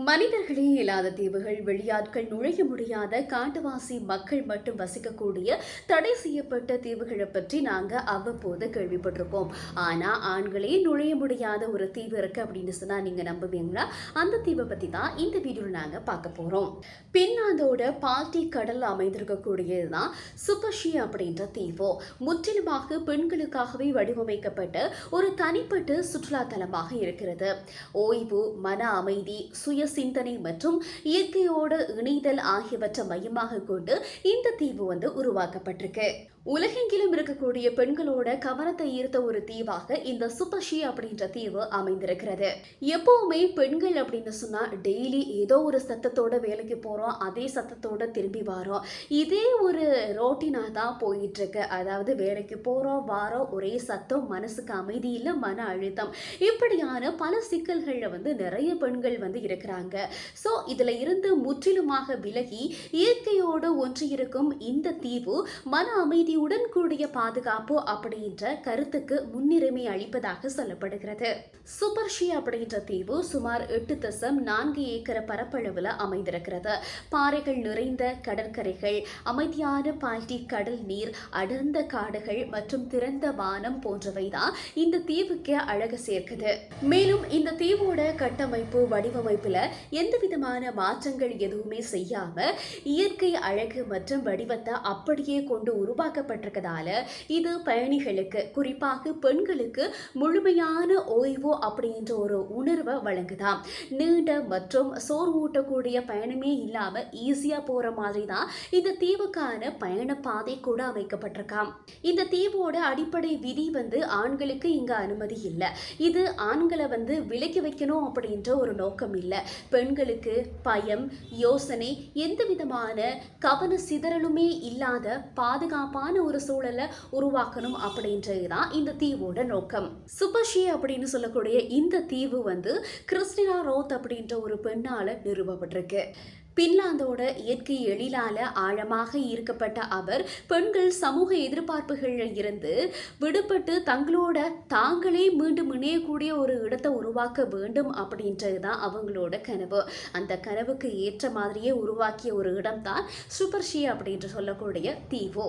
மனிதர்களே இல்லாத தீவுகள், வெளியாட்கள் நுழைய முடியாத காட்டுவாசி மக்கள் மட்டும் வசிக்கக்கூடிய தடை செய்யப்பட்ட தீவுகளை பற்றி நாங்க அவ்வப்போது கேள்விப்பட்டிருக்கோம். ஆனா ஆண்களே நுழைய முடியாத ஒரு தீவு இருக்கு அப்படின்னு சொன்னா நீங்க நம்புவீங்களா? அந்த தீவை பத்தி தான் இந்த வீடியோல நாங்க பார்க்க போறோம். பின்லாந்தோட பால்டிக் கடல் அமைந்திருக்கக்கூடியதுதான் சுப்பஷி அப்படின்ற தீவு. முற்றிலுமாக பெண்களுக்காகவே வடிவமைக்கப்பட்ட ஒரு தனிப்பட்ட சுற்றுலா தலமாக இருக்கிறது. ஓய்வு, மன அமைதி, சுய சிந்தனை மற்றும் இயற்கையோடு இணைதல் ஆகியவற்றை மையமாக கொண்டு இந்த தீவு உருவாக்கப்பட்டிருக்கு. உலகெங்கிலும் இருக்கக்கூடிய பெண்களோட கவனத்தை ஈர்த்த ஒரு தீவாக இந்த சுப்பஷி அப்படின்ற தீவு அமைந்திருக்கிறது. எப்பவுமே பெண்கள் அப்படின்னு சொன்னா டெய்லி ஏதோ ஒரு சத்தத்தோட வேலைக்கு போறோம், அதே சத்தத்தோட திரும்பி வரோம். இதே ஒரு ரோட்டினா தான் போயிட்டு இருக்கு. அதாவது வேலைக்கு போறோம் வாரோம், ஒரே சத்தம், மனசுக்கு அமைதி இல்லை, மன அழுத்தம், இப்படியான பல சிக்கல்கள்ல நிறைய பெண்கள் இருக்கிறாங்க. ஸோ இதுல இருந்து முற்றிலுமாக விலகி இயற்கையோடு ஒன்றியிருக்கும் இந்த தீவு மன அமைதியுடன் கூடிய பாதுகாப்பு அப்படின்ற கருத்துக்கு முன்னுரிமை அளிப்பதாக சொல்லப்படுகிறது. சுப்பர்ஷி அப்படின்ற தீவு சுமார் 8.4 ஏக்கர் பரப்பளவில் அமைந்திருக்கிறது. பாறைகள் நிறைந்த கடற்கரைகள், அமைதியான பால்டிக் கடல் நீர், அடர்ந்த காடுகள் மற்றும் திறந்த வானம் போன்றவைதான் இந்த தீவுக்கு அழகு சேர்க்குது. மேலும் இந்த தீவோட கட்டமைப்பு வடிவமைப்புல எந்த விதமான மாற்றங்கள் எதுவுமே செய்யாம இயற்கை அழகு மற்றும் வடிவத்தை அப்படியே கொண்டு உருவாக்கப்பட்டிருக்கதால இது பயணிகளுக்கு, குறிப்பாக பெண்களுக்கு முழுமையான ஓய்வு அப்படின்ற ஒரு உணர்வை வழங்குதாம். நீண்ட மற்றும் சோர்வூட்டக்கூடிய பயணமே இல்லாம ஈஸியா போற மாதிரி தான் இந்த தீவுக்கான பயண பாதை கூட அமைக்கப்பட்டிருக்காம். இந்த தீவோட அடிப்படை விதி ஆண்களுக்கு இங்க அனுமதி இல்லை. இது ஆண்களை விலக்கி வைக்கணும் அப்படின்ற ஒரு நோக்கம் இல்லை. பெண்களுக்கு பயம், யோசனை, எந்த விதமான கவன சிதறலுமே இல்லாத பாதுகாப்பான ஒரு சூழலை உருவாக்கணும் அப்படின்றதுதான் இந்த தீவோட நோக்கம். சுப்பஷி அப்படின்னு சொல்லக்கூடிய இந்த தீவு கிறிஸ்டினா ரோத் அப்படின்ற ஒரு பெண்ணால நிறுவப்பட்டிருக்கு. பின்லாந்தோட இயற்கை எழிலால ஆழமாக ஈர்க்கப்பட்ட அவர் பெண்கள் சமூக எதிர்பார்ப்புகளில் இருந்து விடுபட்டு தங்களோட தாங்களே மீண்டும் இணையக்கூடிய ஒரு இடத்தை உருவாக்க வேண்டும் அப்படின்றது தான் அவங்களோட கனவு. அந்த கனவுக்கு ஏற்ற மாதிரியே உருவாக்கிய ஒரு இடம் தான் சுப்பர்ஷி அப்படின்று சொல்லக்கூடிய தீவு.